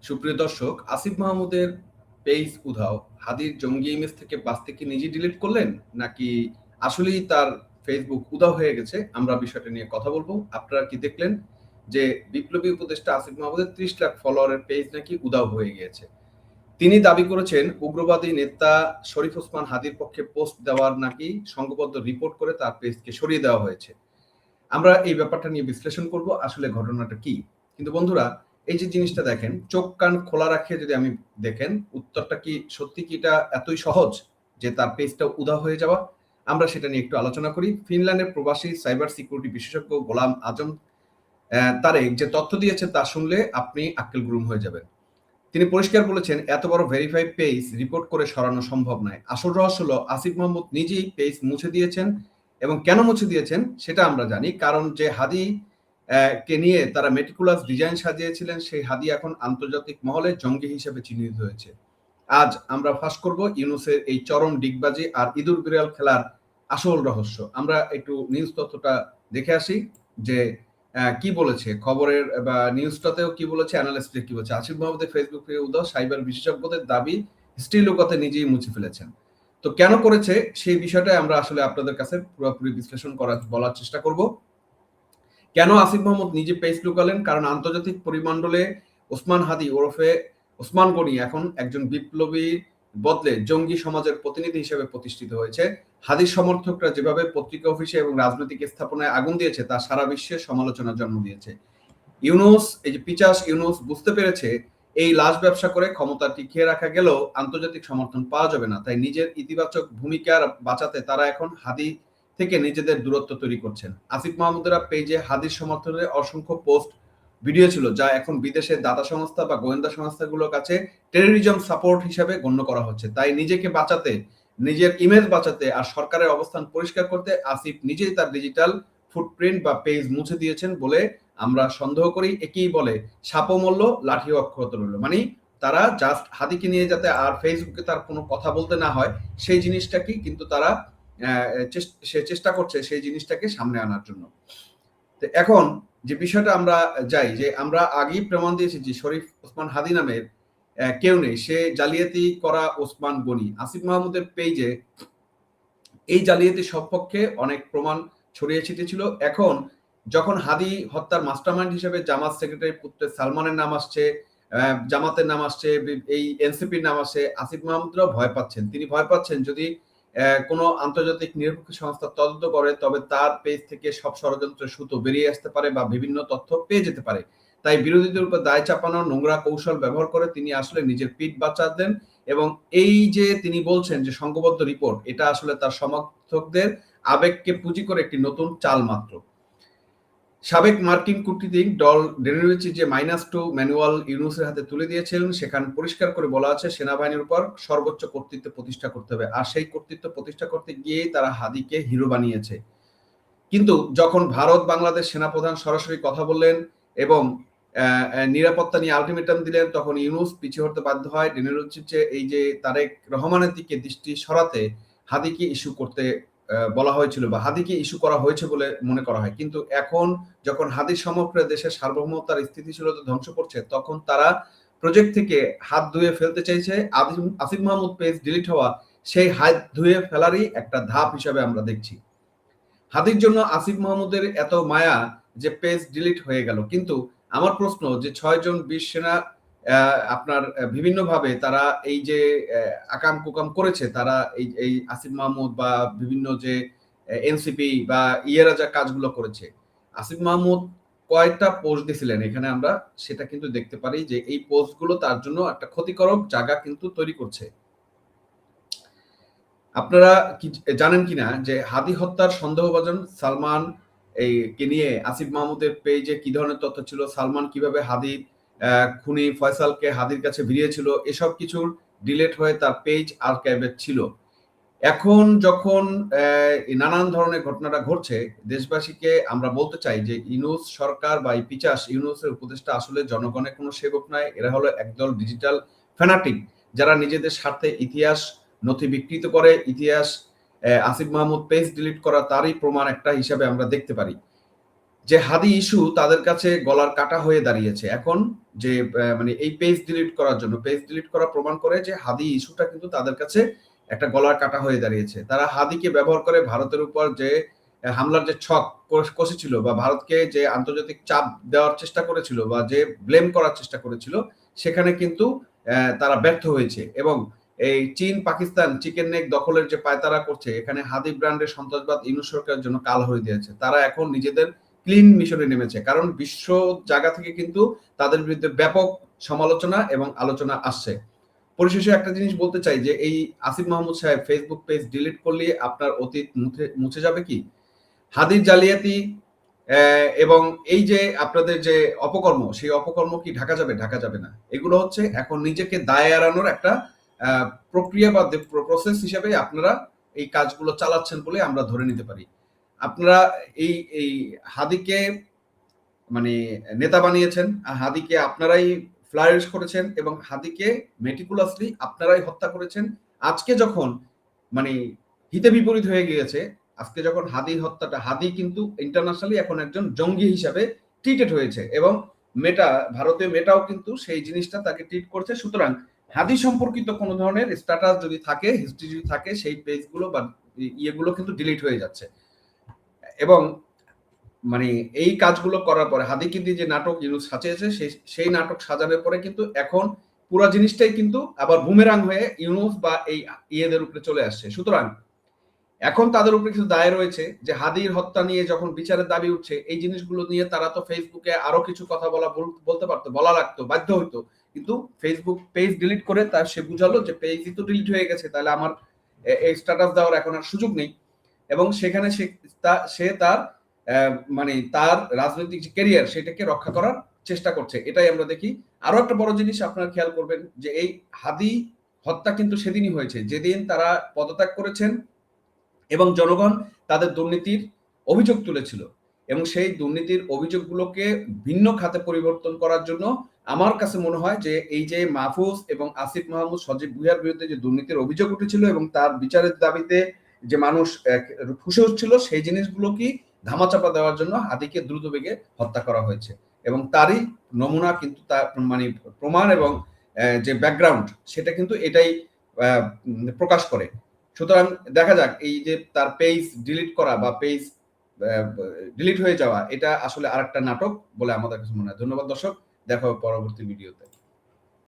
সুপ্রিয় দর্শক, আসিফ মাহমুদের পেজ উধাও। হাদির জঙ্গি ইমেজ থেকে বাঁচতে কি নিজে ডিলিট করলেন, নাকি আসলেই তার ফেসবুক উধাও হয়ে গেছে? আমরা বিষয়টা নিয়ে কথা বলবো। আপনারা কি দেখলেন যে বিপ্লবী উপদেষ্টা আসিফ মাহমুদের ৩০ লাখ ফলোয়ারের পেজ নাকি উধাও হয়ে গিয়েছে? তিনি দাবি করেছেন উগ্রবাদী নেতা শরীফ ওসমান হাদির পক্ষে পোস্ট দেওয়ার নাকি সংঘবদ্ধ রিপোর্ট করে তার পেজকে সরিয়ে দেওয়া হয়েছে। আমরা এই ব্যাপারটা নিয়ে বিশ্লেষণ করব, আসলে ঘটনাটা কি। কিন্তু বন্ধুরা, এই যে জিনিসটা দেখেন, চোখ কান খোলা রাখিয়ে যদি আমি দেখেন, উত্তরটা কি সত্যি কি এটা এতই সহজ যে তার পেজটা উধাও হয়ে যাওয়া? আমরা সেটা নিয়ে একটু আলোচনা করি। ফিনল্যান্ডের প্রবাসী সাইবার সিকিউরিটি বিশেষজ্ঞ গোলাম আজম তারেক যে তথ্য দিয়েছে তা শুনলে আপনি আক্কেল গুরুম হয়ে যাবেন। তিনি পরিষ্কার বলেছেন, এত বড় ভেরিফাইড পেজ রিপোর্ট করে সরানো সম্ভব নয়। আসল রহস্য হলো আসিফ মাহমুদ নিজেই পেজ মুছে দিয়েছেন, এবং কেন মুছে দিয়েছেন সেটা আমরা জানি। কারণ যে হাদি কে নিয়ে তারা মেটিকুলাস ডিজাইন সাজিয়েছিলেন, সেই হাদি এখন আন্তর্জাতিক মহলে জঙ্গি হিসেবে চিহ্নিত হয়েছে। আজ আমরা ফাঁস করব ইউনূসের এই চরম ডিগবাজি আর ইঁদুর বিড়াল খেলার আসল রহস্য। আমরা একটু নিউজ তথ্যটা দেখে আসি যে কি বলেছে খবরের বা নিউজটাতেও কি বলেছে, অ্যানালিস্ট কি বলেছে। আসিফ মাহমুদের ফেসবুক পেজে উধাও, সাইবার বিশেষজ্ঞদের দাবি স্ত্রী লোকতে নিজেই মুছে ফেলেছেন। তো কেন করেছে সেই বিষয়টা আমরা আসলে আপনাদের কাছে পুরোপুরি বিশ্লেষণ করার বলার চেষ্টা করব। কেন আসিফ মাহমুদ নিজে পেজ লুকালেন? কারণ আন্তর্জাতিক পরিমণ্ডলে ওসমান হাদি ওরফে ওসমান গনি এখন একজন বিপ্লবী বদলে জঙ্গি সমাজের প্রতিনিধি হিসেবে প্রতিষ্ঠিত হয়েছে। হাদির সমর্থকরা যেভাবে পত্রিকা অফিসে এবং রাজনৈতিক স্থাপনায় আগুন দিয়েছে তা সারা বিশ্বে সমালোচনার জন্ম দিয়েছে। ইউনূস, এই যে পিচাস ইউনূস বুঝতে পেরেছে এই লাশ ব্যবসা করে ক্ষমতা টিকিয়ে রাখা গেলেও আন্তর্জাতিক সমর্থন পাওয়া যাবে না। তাই নিজের ইতিবাচক ভূমিকা বাঁচাতে তারা এখন হাদি থেকে নিজেদের দূরত্ব তৈরি করছেন। আসিফ মাহমুদেরা পেজে হাদির সমর্থনে অসংখ্য পোস্ট ভিডিও ছিল, যা এখন বিদেশের দাতা সংস্থা বা গোয়েন্দা সংস্থাগুলোর কাছে টেররিজম সাপোর্ট হিসাবে গণ্য করা হচ্ছে। তাই নিজেকে বাঁচাতে, নিজের ইমেজ বাঁচাতে আর সরকারের অবস্থান পরিষ্কার করতে আসিফ নিজেই তার ডিজিটাল ফুটপ্রিন্ট বা পেজ মুছে দিয়েছেন বলে আমরা সন্দেহ করি। একেই বলে সাপও মরল, লাঠিও অক্ষত রইল। মানে তারা জাস্ট হাদিকে নিয়ে যাতে আর ফেসবুকে তার কোনো কথা বলতে না হয়, সেই জিনিসটাকে কিন্তু তারা সে চেষ্টা করছে সেই জিনিসটাকে সামনে আনার জন্য। তো এখন যে বিষয়টা আমরা যাই, যে আমরা আগেই প্রমাণ দিয়েছি যে শরীফ ওসমান হাদি নামের কেউ নেই, সে জালিয়াতি করা ওসমান গনি। আসিফ মাহমুদের পেজে এই জালিয়াতির সপক্ষে অনেক প্রমাণ ছড়িয়ে ছিটিয়ে ছিল। এখন যখন হাদি হত্যার মাস্টারমাইন্ড হিসেবে জামাত সেক্রেটারি পুত্র সালমানের নাম আসছে, জামাতের নাম আসছে, এই এনসিপির নাম আসছে, আসিফ মাহমুদরাও ভয় পাচ্ছেন। তিনি ভয় পাচ্ছেন যদি কোনো আন্তর্জাতিক নিরপেক্ষ সংস্থা তদন্ত করে, তবে তার পেজ থেকে সব ষড়যন্ত্রের সুতো বেরিয়ে আসতে পারে বা বিভিন্ন তথ্য পেয়ে যেতে পারে। তাই বিরোধীদের উপর দায় চাপানোর নোংরা কৌশল ব্যবহার করে তিনি আসলে নিজের পিঠ বাঁচাতেন। এবং এই যে তিনি বলছেন যে সংঘবদ্ধ রিপোর্ট, এটা আসলে তার সমর্থকদের আবেগকে পুঁজি করে একটি নতুন চাল মাত্র। সাবেক মার্কিন কূটনীতিক ডল ডেনিরুচি যে -2 ম্যানুয়াল ইউনূসের হাতে তুলে দিয়েছিলেন, সেখানে পরিষ্কার করে বলা আছে সেনাবাহিনীর উপর সর্বোচ্চ কর্তৃত্ব প্রতিষ্ঠা করতে হবে। আর সেই কর্তৃত্ব প্রতিষ্ঠা করতে গিয়েই তারা হাদিকে হিরো বানিয়েছে। কিন্তু যখন ভারত বাংলাদেশ সেনাপ্রধান সরাসরি কথা বললেন এবং নিরাপত্তা নিয়ে আলটিমেটাম দিলেন, তখন ইউনূস পিছিয়ে হতে বাধ্য হয়। ডেনিরুচির এই যে তারেক রহমানের দিকে দৃষ্টি সরাতে হাদিকে ইস্যু করতে বলা হয়েছিল বা হাদিকে ইস্যু করা হয়েছে বলে মনে করা হয়। কিন্তু এখন যখন হাদির সমগ্র দেশের সার্বভৌমতার স্থিতিশীলতা ধ্বংস করছে, তখন তারা প্রজেক্ট থেকে হাত ধুয়ে ফেলতে চাইছে। আসিফ মাহমুদ পেজ ডিলিট হওয়া সেই হাত ধুয়ে ফেলারই একটা ধাপ হিসাবে আমরা দেখছি। হাদির জন্য আসিফ মাহমুদের এত মায়া যে পেজ ডিলিট হয়ে গেল। কিন্তু আমার প্রশ্ন যে ৬ জন ২০ সেনা আপনার বিভিন্নভাবে তারা এই যে আকাম কুকাম করেছে, তারা এই আসিফ মাহমুদ বা বিভিন্ন যে এনসিপি বা ইয়েরা যা কাজগুলো করেছে, আসিফ মাহমুদ কয়েকটা পোস্ট দিছিলেন এখানে আমরা সেটা কিন্তু দেখতে পারি যে এই পোস্টগুলো তার জন্য একটা ক্ষতিকারক জায়গা কিন্তু তৈরি করছে। আপনারা কি জানেন কিনা যে হাদি হত্যার সন্দেহভাজন সালমান কে নিয়ে আসিফ মাহমুদের পেজে কি ধরনের তথ্য ছিল, সালমান কিভাবে হাদির খুনি ফয়সালকে হাদির কাছে ভিড়িয়েছিল, এসব কিছুর ডিলেট হয়ে তার পেজ আর্কাইভে ছিল। এখন যখন নানান ধরনের ঘটনাটা ঘটছে, দেশবাসীকে আমরা বলতে চাই যে ইউনূস সরকার বা এই পিচাস ইউনূসের উপদেষ্টা আসলে জনগণের কোনো সেবক নয়। এরা হলো একদল ডিজিটাল ফ্যানাটিক, যারা নিজেদের স্বার্থে ইতিহাস নথি বিকৃত করে। ইতিহাস আসিফ মাহমুদ পেজ ডিলিট করা তারই প্রমাণ একটা হিসাবে আমরা দেখতে পারি। যে হাদি ইস্যু তাদের কাছে গলার কাটা হয়ে দাঁড়িয়েছে এখন। যে মানে এই পেজ ডিলিট করার জন্য, পেজ ডিলিট করা প্রমাণ করে যে হাদি ইস্যুটা কিন্তু তাদের কাছে একটা গলার কাটা হয়ে দাঁড়িয়েছে। তারা হাদিকে ব্যবহার করে ভারতের উপর যে হামলার যে ছক কষেছিল বা ভারতকে যে আন্তর্জাতিক চাপ দেওয়ার চেষ্টা করেছিল বা যে ব্লেম করার চেষ্টা করেছিল, সেখানে কিন্তু তারা ব্যর্থ হয়েছে। এবং এই চীন পাকিস্তান চিকেন নেক দখলের যে পায়তারা করছে, এখানে হাদি ব্র্যান্ডের সন্ত্রাসবাদ ইউনূস সরকারের জন্য কাল হয়ে দিয়েছে। তারা এখন নিজেদের ক্লিন মিশনে নেমেছে, কারণ বিশ্ব জায়গা থেকে কিন্তু তাদের বিরুদ্ধে ব্যাপক সমালোচনা এবং আলোচনা আসছে। পরিশেষে একটা জিনিস বলতে চাই যে এই আসিফ মাহমুদ সাহেব ফেসবুক পেজ ডিলিট করলে আপনার অতীত মুছে যাবে কি? হাদির জালিয়াতি এবং এই যে আপনাদের যে অপকর্ম, সেই অপকর্ম কি ঢাকা যাবে? ঢাকা যাবে না। এগুলো হচ্ছে এখন নিজেকে দায় এড়ানোর একটা প্রক্রিয়া বা প্রসেস হিসেবে আপনারা এই কাজগুলো চালাচ্ছেন বলে আমরা ধরে নিতে পারি। আপনারা এই এই হাদিকে মানে নেতা বানিয়েছেন, হাদিকে আপনারাই ফ্লারিশ করেছেন এবং হাদিকে মেটিকুলাসলি আপনারাই হত্যা করেছেন। আজকে যখন মানে হিতে বিপরীত হয়ে গিয়েছে, আজকে যখন হাদির হত্যাটা, হাদি কিন্তু ইন্টারন্যাশনালি এখন একজন জঙ্গি হিসাবে ট্রিটেড হয়েছে এবং মেটা, ভারতীয় মেটাও কিন্তু সেই জিনিসটা তাকে ট্রিট করছে। সুতরাং হাদি সম্পর্কিত কোনো ধরনের স্ট্যাটাস যদি থাকে, হিস্ট্রি যদি থাকে, সেই পেজগুলো বা ইয়েগুলো কিন্তু ডিলিট হয়ে যাচ্ছে। এবং মানে এই কাজগুলো করার পরে হাদিকে দিয়ে যে নাটক ইউনূস সাজিয়েছে, সেই নাটক সাজানোর পরে কিন্তু এখন পুরো জিনিসটাই কিন্তু আবার বুমেরাং হয়ে ইউনূস বা এই ইয়েদের উপরে চলে আসছে। সুতরাং এখন তাদের উপরে কিছু দায় রয়েছে যে হাদির হত্যা নিয়ে যখন বিচারের দাবি উঠছে, এই জিনিসগুলো নিয়ে তারা তো ফেসবুকে আরো কিছু কথা বলতে পারতো, বলা লাগতো, বাধ্য হইতো। কিন্তু ফেসবুক পেজ ডিলিট করে তার সে বুঝালো যে পেজই তো ডিলিট হয়ে গেছে, তাহলে আমার এই স্ট্যাটাস দেওয়ার এখন আর সুযোগ নেই। এবং সেখানে সে তার মানে তার রাজনৈতিক যে ক্যারিয়ার, সেটাকে রক্ষা করার চেষ্টা করছে। এটাই আমরা দেখি। আরো একটা বড় জিনিস আপনারা খেয়াল করবেন যে এই হাদি হত্যা কিন্তু সেদিনই হয়েছে যেদিন তারা পদত্যাগ করেছেন এবং জনগণ তাদের দুর্নীতির অভিযোগ তুলেছিল। এবং সেই দুর্নীতির অভিযোগগুলোকে ভিন্ন খাতে পরিবর্তন করার জন্য আমার কাছে মনে হয় যে এই যে মাহফুজ এবং আসিফ মাহমুদ, সজীব ভুঁইয়ার বিরুদ্ধে যে দুর্নীতির অভিযোগ উঠেছিল এবং তার বিচারের দাবিতে যে মানুষ ফুঁসে উঠছিল, সেই জিনিসগুলোকে ধামাচাপা দেওয়ার জন্য হাদিকে দ্রুত বেগে হত্যা করা হয়েছে। এবং তারই নমুনা কিন্তু তার মানে প্রমাণ এবং যে ব্যাকগ্রাউন্ড, সেটা কিন্তু এটাই প্রকাশ করে। সুতরাং দেখা যাক এই যে তার পেজ ডিলিট করা বা পেজ ডিলিট হয়ে যাওয়া, এটা আসলে আরেকটা নাটক বলে আমাদের কাছে মনে হয়। ধন্যবাদ দর্শক, দেখা হবে পরবর্তী ভিডিওতে।